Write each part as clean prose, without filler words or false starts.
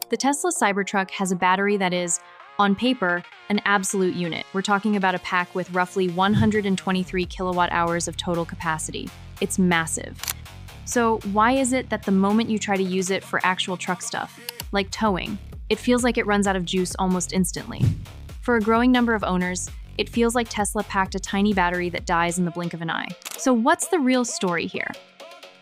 The Tesla Cybertruck has a battery that is, on paper, an absolute unit. We're talking about a pack with roughly 123 kilowatt hours of total capacity. It's massive. So why is it that the moment you try to use it for actual truck stuff, like towing, it feels like it runs out of juice almost instantly? For a growing number of owners, it feels like Tesla packed a tiny battery that dies in the blink of an eye. So what's the real story here?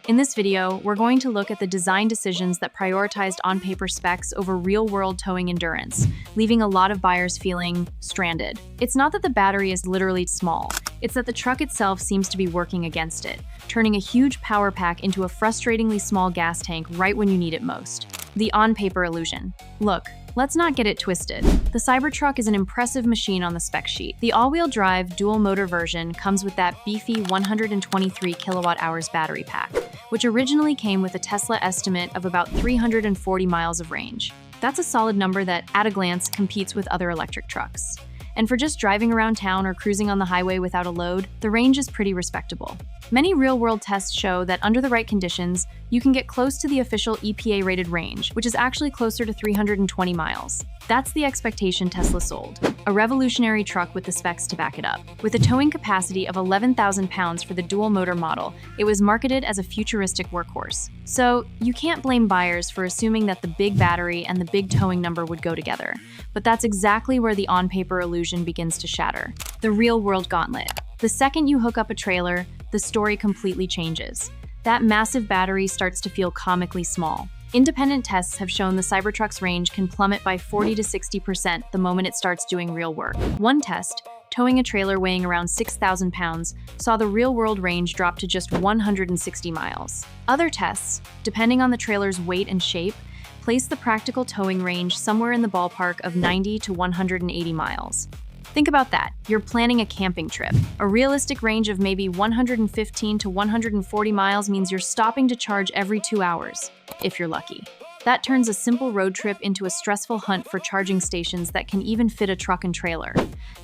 In this video, we're going to look at the design decisions that prioritized on-paper specs over real-world towing endurance, leaving a lot of buyers feeling stranded. It's not that the battery is literally small, it's that the truck itself seems to be working against it, turning a huge power pack into a frustratingly small gas tank right when you need it most. The on-paper illusion. Look, let's not get it twisted. The Cybertruck is an impressive machine on the spec sheet. The all-wheel drive, dual-motor version comes with that beefy 123 kilowatt-hours battery pack, which originally came with a Tesla estimate of about 340 miles of range. That's a solid number that, at a glance, competes with other electric trucks. And for just driving around town or cruising on the highway without a load, the range is pretty respectable. Many real-world tests show that under the right conditions, you can get close to the official EPA-rated range, which is actually closer to 320 miles. That's the expectation Tesla sold, a revolutionary truck with the specs to back it up. With a towing capacity of 11,000 pounds for the dual-motor model, it was marketed as a futuristic workhorse. So, you can't blame buyers for assuming that the big battery and the big towing number would go together. But that's exactly where the on-paper illusion begins to shatter. The real-world gauntlet. The second you hook up a trailer, the story completely changes. That massive battery starts to feel comically small. Independent tests have shown the Cybertruck's range can plummet by 40 to 60% the moment it starts doing real work. One test, towing a trailer weighing around 6,000 pounds, saw the real-world range drop to just 160 miles. Other tests, depending on the trailer's weight and shape, place the practical towing range somewhere in the ballpark of 90 to 180 miles. Think about that. You're planning a camping trip. A realistic range of maybe 115 to 140 miles means you're stopping to charge every 2 hours, if you're lucky. That turns a simple road trip into a stressful hunt for charging stations that can even fit a truck and trailer.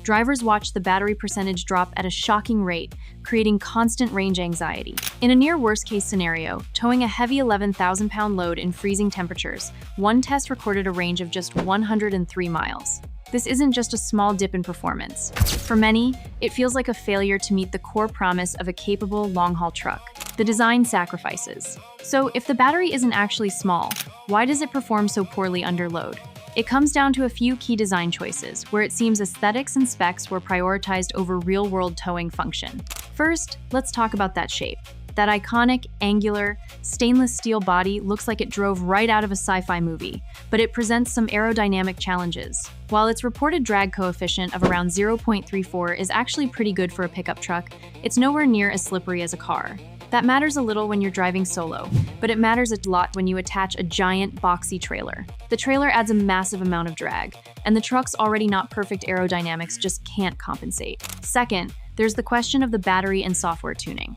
Drivers watch the battery percentage drop at a shocking rate, creating constant range anxiety. In a near worst-case scenario, towing a heavy 11,000-pound load in freezing temperatures, one test recorded a range of just 103 miles. This isn't just a small dip in performance. For many, it feels like a failure to meet the core promise of a capable long-haul truck, the design sacrifices. So if the battery isn't actually small, why does it perform so poorly under load? It comes down to a few key design choices, where it seems aesthetics and specs were prioritized over real-world towing function. First, let's talk about that shape. That iconic, angular, stainless steel body looks like it drove right out of a sci-fi movie, but it presents some aerodynamic challenges. While its reported drag coefficient of around 0.34 is actually pretty good for a pickup truck, it's nowhere near as slippery as a car. That matters a little when you're driving solo, but it matters a lot when you attach a giant, boxy trailer. The trailer adds a massive amount of drag, and the truck's already not perfect aerodynamics just can't compensate. Second, there's the question of the battery and software tuning.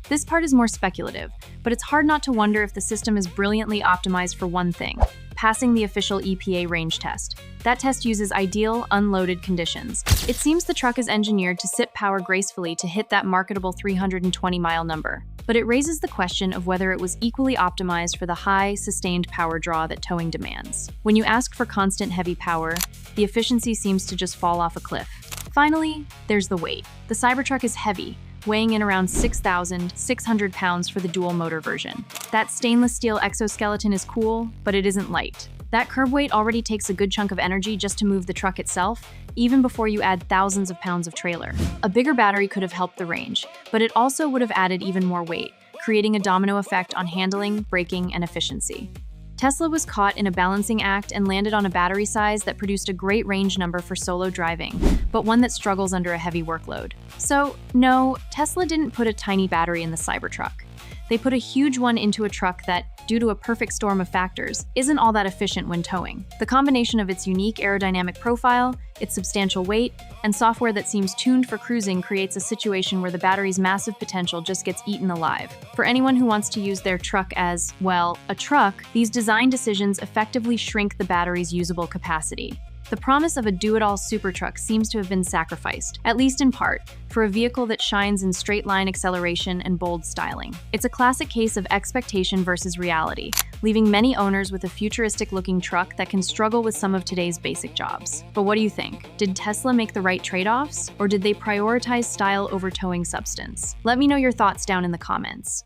This part is more speculative, but it's hard not to wonder if the system is brilliantly optimized for one thing: passing the official EPA range test. That test uses ideal, unloaded conditions. It seems the truck is engineered to sip power gracefully to hit that marketable 320-mile number. But it raises the question of whether it was equally optimized for the high, sustained power draw that towing demands. When you ask for constant heavy power, the efficiency seems to just fall off a cliff. Finally, there's the weight. The Cybertruck is heavy, weighing in around 6,600 pounds for the dual-motor version. That stainless steel exoskeleton is cool, but it isn't light. That curb weight already takes a good chunk of energy just to move the truck itself, even before you add thousands of pounds of trailer. A bigger battery could have helped the range, but it also would have added even more weight, creating a domino effect on handling, braking, and efficiency. Tesla was caught in a balancing act and landed on a battery size that produced a great range number for solo driving, but one that struggles under a heavy workload. So, no, Tesla didn't put a tiny battery in the Cybertruck. They put a huge one into a truck that, due to a perfect storm of factors, isn't all that efficient when towing. The combination of its unique aerodynamic profile, its substantial weight, and software that seems tuned for cruising creates a situation where the battery's massive potential just gets eaten alive. For anyone who wants to use their truck as, well, a truck, these design decisions effectively shrink the battery's usable capacity. The promise of a do-it-all supertruck seems to have been sacrificed, at least in part, for a vehicle that shines in straight-line acceleration and bold styling. It's a classic case of expectation versus reality, leaving many owners with a futuristic-looking truck that can struggle with some of today's basic jobs. But what do you think? Did Tesla make the right trade-offs, or did they prioritize style over towing substance? Let me know your thoughts down in the comments.